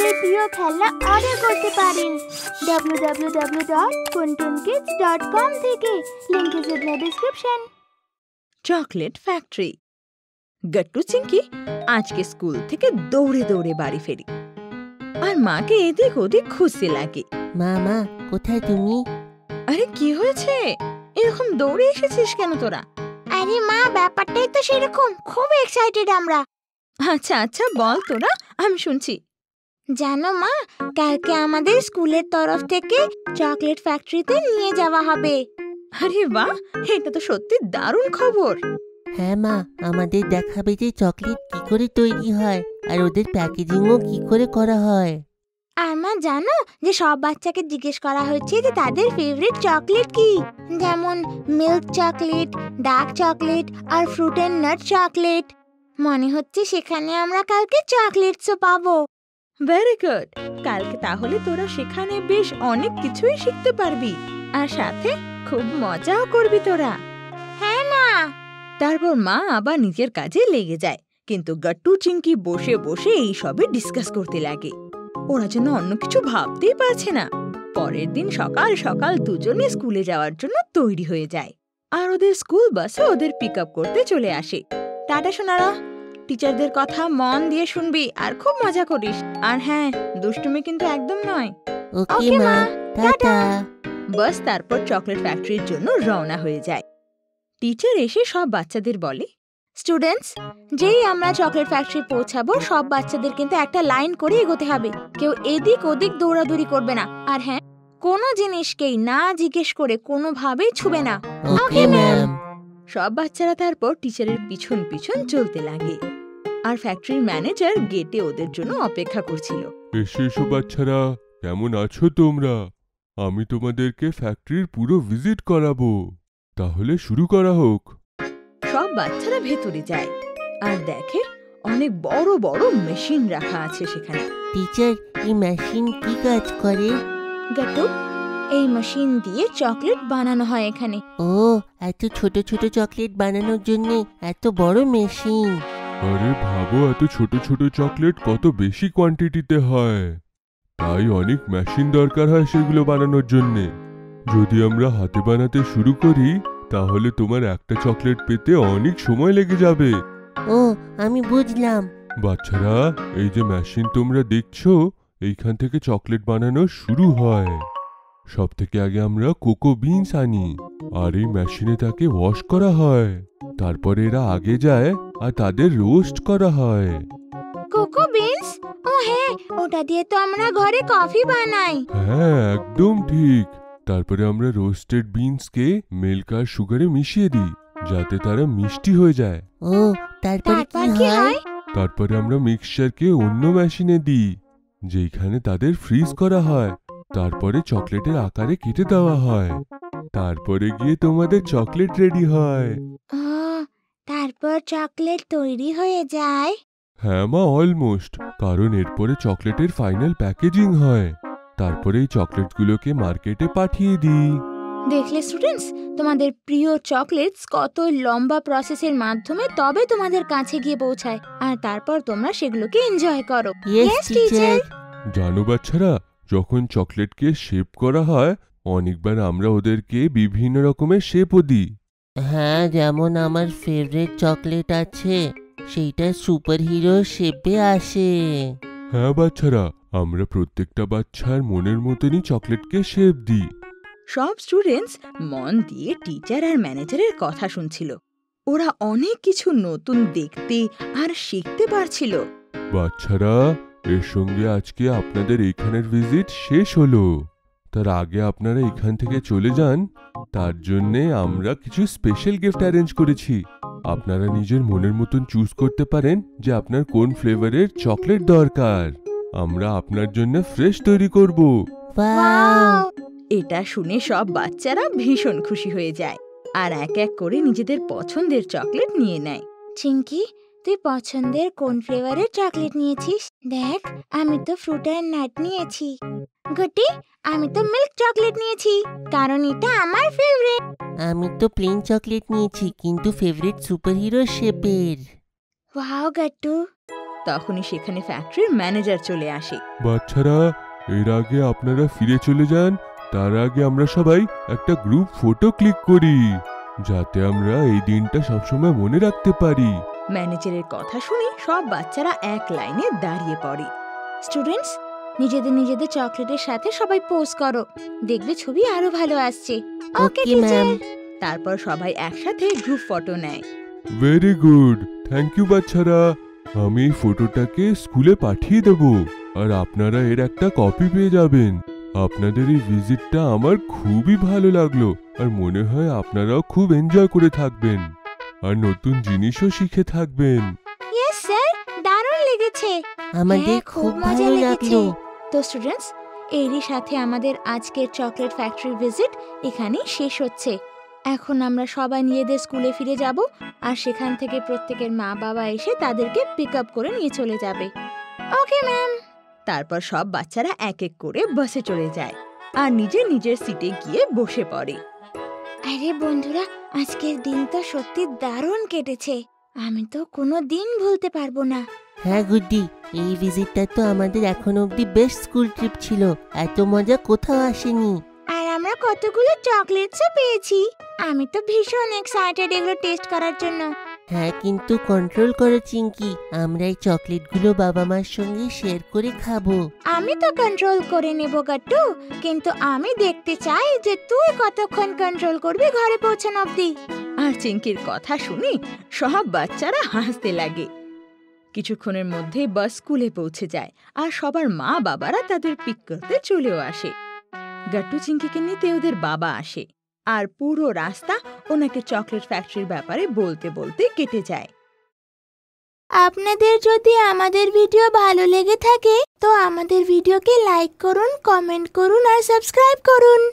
নিজেদের প্রিয় খেলনা অর্ডার করতে পারেন www.kuntunkids.com থেকে। Link is in the description. Chocolate factory. Gattu Chinki আজকে স্কুল থেকে দৌড়ে দৌড়ে বাড়ি ফেরি, আর মাকে এদিক ওদিক খুঁজতে লাগে। মা কোথায় তুমি? আরে কি হয়েছে, এরকম দৌড়ে এসেছিস কেন তোরা? আরে মা, ব্যাপারটাই তো সেরকম, খুব এক্সাইটেড আমরা। আচ্ছা আচ্ছা বল তোরা, আমি শুনছি। জানো মা, কালকে আমাদের স্কুলের তরফ থেকে চকলেট ফ্যাক্টরিতে নিয়ে যাওয়া হবে। আরে বাহ, এটা তো সত্যি দারুণ খবর। হ্যাঁ মা, আমাদের দেখাবে যে চকলেট কি করে তৈরি হয় আর ওদের প্যাকেজিংও কি করে করা হয়। আর মা জানো যে সব বাচ্চাকে জিজ্ঞেস করা হচ্ছে যে তাদের ফেভারিট চকলেট কি, যেমন মিল্ক চকলেট, ডার্ক চকলেট আর ফ্রুট এন্ড নাট চকলেট। মনে হচ্ছে সেখানে আমরা কালকে চকলেটসও পাবো। ভেরি গুড, কালকে তাহলে তোরা সেখানে বেশ অনেক কিছুই শিখতে পারবি, আর সাথে খুব মজাও করবি তোরা। হ্যাঁ মা। তারপর মা আবার নিজের কাজে লেগে যায়, কিন্তু গট্টু চিঙ্কি বসে বসে এই সবে ডিসকাস করতে লাগে। ওরা যেন অন্য কিছু ভাবতেই পারছে না। পরের দিন সকাল সকাল দুজনে স্কুলে যাওয়ার জন্য তৈরি হয়ে যায়, আর ওদের স্কুল বাসে ওদের পিক আপ করতে চলে আসে। টাটা সোনারা, টিচারদের কথা মন দিয়ে শুনবি আর খুব মজা করিস। আর হ্যাঁ, দুষ্টুমি কিন্তু একদম নয়। ওকে মা, টাটা। বাস তারপর চকলেট ফ্যাক্টরির জন্য রওনা হয়ে যায়। টিচার এসে সব বাচ্চাদের বলে, স্টুডেন্টস, যেই আমরা চকলেট ফ্যাক্টরি পৌঁছাবো সব বাচ্চাদের কিন্তু একটা লাইন করে এগোতে হবে। কেউ এদিক ওদিক দৌড়াদৌড়ি করবে না, আর হ্যাঁ, কোনো জিনিসকেই না জিজ্ঞেস করে কোনোভাবেই ছুবে না। Okay ma'am. সব বাচ্চারা তারপর টিচারের পিছন পিছন চলতে লাগে, আর ফ্যাক্টরির ম্যানেজার গেটে ওদের জন্য অপেক্ষা করছিল। এসো বাচ্চারা, কেমন আছো তোমরা? আমি তোমাদেরকে ফ্যাক্টরির পুরো ভিজিট করাবো। তাহলে শুরু করা হোক। সব বাচ্চারা ভেতরে যায় আর দেখে অনেক বড় বড় মেশিন রাখা আছে সেখানে। টিচার, এই মেশিন কি কাজ করে? গট্টু, এই মেশিন দিয়ে চকলেট বানানো হয় এখানে। ও, এত ছোট ছোট চকলেট বানানোর জন্য এত বড় মেশিন। আরে ভাবো, এত ছোট ছোট চকলেট কত বেশি কোয়ান্টিটিতে হয়, তাই অনেক মেশিন দরকার হয় সেগুলো বানানোর জন্য। যদি আমরা হাতে বানাতে শুরু করি তাহলে তোমার একটা চকলেট পেতে অনেক সময় লেগে যাবে। ও, আমি বুঝলাম। বাচ্চারা, এই যে মেশিন তোমরা দেখছো, এইখান থেকে চকলেট বানানো শুরু হয়। সব থেকে আগে আমরা কোকো বিনস আনি, আর এই মেশিনে তাকে ওয়াশ করা হয়। তারপরে এরা আগে যায় আর তাদের রোস্ট করা হয়। Cocoa beans? ও হ্যাঁ, ওটা দিয়ে তো আমরা ঘরে কফি বানাই। হ্যাঁ, একদম ঠিক। তারপরে আমরা রোস্টেড বিনসকে মিল্ক আর সুগারে মিশিয়ে দিই যাতে তারা মিষ্টি হয়ে যায়। ও, তারপরে কি হয়? তারপরে আমরা মিক্সচারকে অন্য মেশিনে দিই যেখানে তাদের ফ্রিজ করা হয়। তারপরে চকলেটের আকারে কেটে দেওয়া হয়। তারপরে গিয়ে তোমাদের চকলেট রেডি হয়। ও, তারপর চকলেট তৈরি হয়ে যায়? হ্যাঁ মা, অলমোস্ট। কারণ এরপরে চকলেটের ফাইনাল প্যাকেজিং হয়। তারপরে এই চকলেটগুলোকে মার্কেটে পাঠিয়ে দিই। দেখলে স্টুডেন্টস, তোমাদের প্রিয় চকলেটস কত লম্বা প্রসেসের মাধ্যমে তবে তোমাদের কাছে গিয়ে পৌঁছায়, আর তারপর তোমরা সেগুলোকে এনজয় করো। Yes teacher. জানো বাচ্চারা, যখন চকলেটকে শেপ করা হয় অনেকবার আমরা ওদেরকে বিভিন্ন রকমের শেপও দিই। হ্যাঁ, যেমন আমার ফেভারিট চকলেট আছে, সেইটা সুপার হিরো শেপে আসে। হ্যাঁ বাচ্চারা, আমরা প্রত্যেকটা বাচ্চার মনের মতনই চকলেটকে শেপ দিই। সব স্টুডেন্টস মন দিয়ে টিচার আর ম্যানেজারের কথা শুনছিল। ওরা অনেক কিছু নতুন দেখতে আর শিখতে পারছিল। বাচ্চারা, এর সঙ্গে আজকে আপনাদের এইখানের ভিজিট শেষ হলো। তার আগে আপনারা এখান থেকে চলে যান, তার জন্যে আমরা কিছু স্পেশাল গিফট অ্যারেঞ্জ করেছি। আপনারা নিজের মনের মতন চুজ করতে পারেন যে আপনার কোন ফ্লেভারের চকলেট দরকার। আমরা আপনার জন্য ফ্রেশ তৈরি করব। ওয়াও! এটা শুনে সব বাচ্চারা ভীষণ খুশি হয়ে যায় আর এক এক করে নিজেদের পছন্দের চকলেট নিয়ে নেয়। চিঙ্কি, তুই পছন্দের কোন ফ্লেভারের চকলেট নিয়েছিস? দেখ, আমি তো ফ্রুট এন্ড নাট নিয়েছি। গুটি, আমি তো মিল্ক চকলেট নিয়েছি, কারণ এটা আমার ফেভারিট। আমি তো প্লেন চকলেট নিয়েছি, কিন্তু ফেভারিট সুপার হিরো শেপের। ওয়াও গট্টু, তখনই সেখানে ফ্যাক্টরির ম্যানেজার চলে আসে। বাচ্চারা, এর আগে আপনারা ফিরে চলে যান, তার আগে আমরা সবাই একটা গ্রুপ ফটো ক্লিক করি, যাতে আমরা এই দিনটা সবসময় মনে রাখতে পারি। ম্যানেজারের কথা শুনে সব বাচ্চারা এক লাইনে দাঁড়িয়ে পড়ে। স্টুডেন্টস, নিজেদের নিজেদের চকলেটের সাথে সবাই পোজ করো, দেখবে ছবি আরো ভালো আসছে। ওকে ওকে ম্যাম। তারপর সবাই একসাথে গ্রুপ ফটো নেয়। ভেরি গুড, থ্যাংক ইউ বাচ্চারা। আমি এই ফটোটাকে স্কুলে পাঠিয়ে দেব, আর আপনারা এর একটা কপি পেয়ে যাবেন। আপনাদের এই ভিজিটটা আমার খুবই ভালো লাগলো, আর মনে হয় আপনারাও খুব এনজয় করে থাকবেন, আর নতুন জিনিসও শিখে থাকবেন। ইয়েস স্যার, দারুণ লেগেছে। আমাদের হ্যাঁ, খুব ভালো লাগলো। তো স্টুডেন্টস, এরই সাথে আমাদের আজকের চকলেট ফ্যাক্টরি ভিজিট এখানেই শেষ হচ্ছে। এখন আমরা সবাই নিজেদের স্কুলে ফিরে যাব, আর সেখান থেকে প্রত্যেকের মা বাবা এসে তাদেরকে পিক আপ করে নিয়ে চলে যাবে। Okay ma'am. তারপর সব বাচ্চারা এক এক করে বাসে চলে যায় আর নিজের নিজের সিটে গিয়ে বসে পড়ে। আরে বন্ধুরা, আজকের দিন তো সত্যি দারুণ কেটেছে। আমি তো কোনো দিন ভুলতে পারবো না। হ্যাঁ গুড্ডি, এই ভিজিটটা তো আমাদের এখন অব্দি বেস্ট স্কুল ট্রিপ ছিল। এত মজা কোথাও আসেনি। আর আমরা কতগুলো চকলেটসও পেয়েছি। আমি তো ভীষণ এক্সাইটেড এগুলো টেস্ট করার জন্য। হ্যাঁ, কিন্তু কন্ট্রোল করো চিঙ্কি, আমরা এই চকলেটগুলো বাবা মার সঙ্গে শেয়ার করে খাবো। আমি তো কন্ট্রোল করে নেব গাট্টু, কিন্তু আমি দেখতে চাই যে তুই কতক্ষণ কন্ট্রোল করবি ঘরে পৌঁছানো অবধি। আর চিঙ্কির কথা শুনে সব বাচ্চারা হাসতে লাগে। কিছুক্ষণের মধ্যে বাস স্কুলে পৌঁছে যায় আর সবার মা বাবারা তাদের পিক করতে চলেও আসে। গাট্টু চিঙ্কিকে নিতে ওদের বাবা আসে, আর পুরো রাস্তা ওনাকে চকলেট ফ্যাক্টরির ব্যাপারে বলতে বলতে কেটে যায়। আপনাদের যদি আমাদের ভিডিও ভালো লেগে থাকে তো আমাদের ভিডিওকে লাইক করুন, কমেন্ট করুন আর সাবস্ক্রাইব করুন।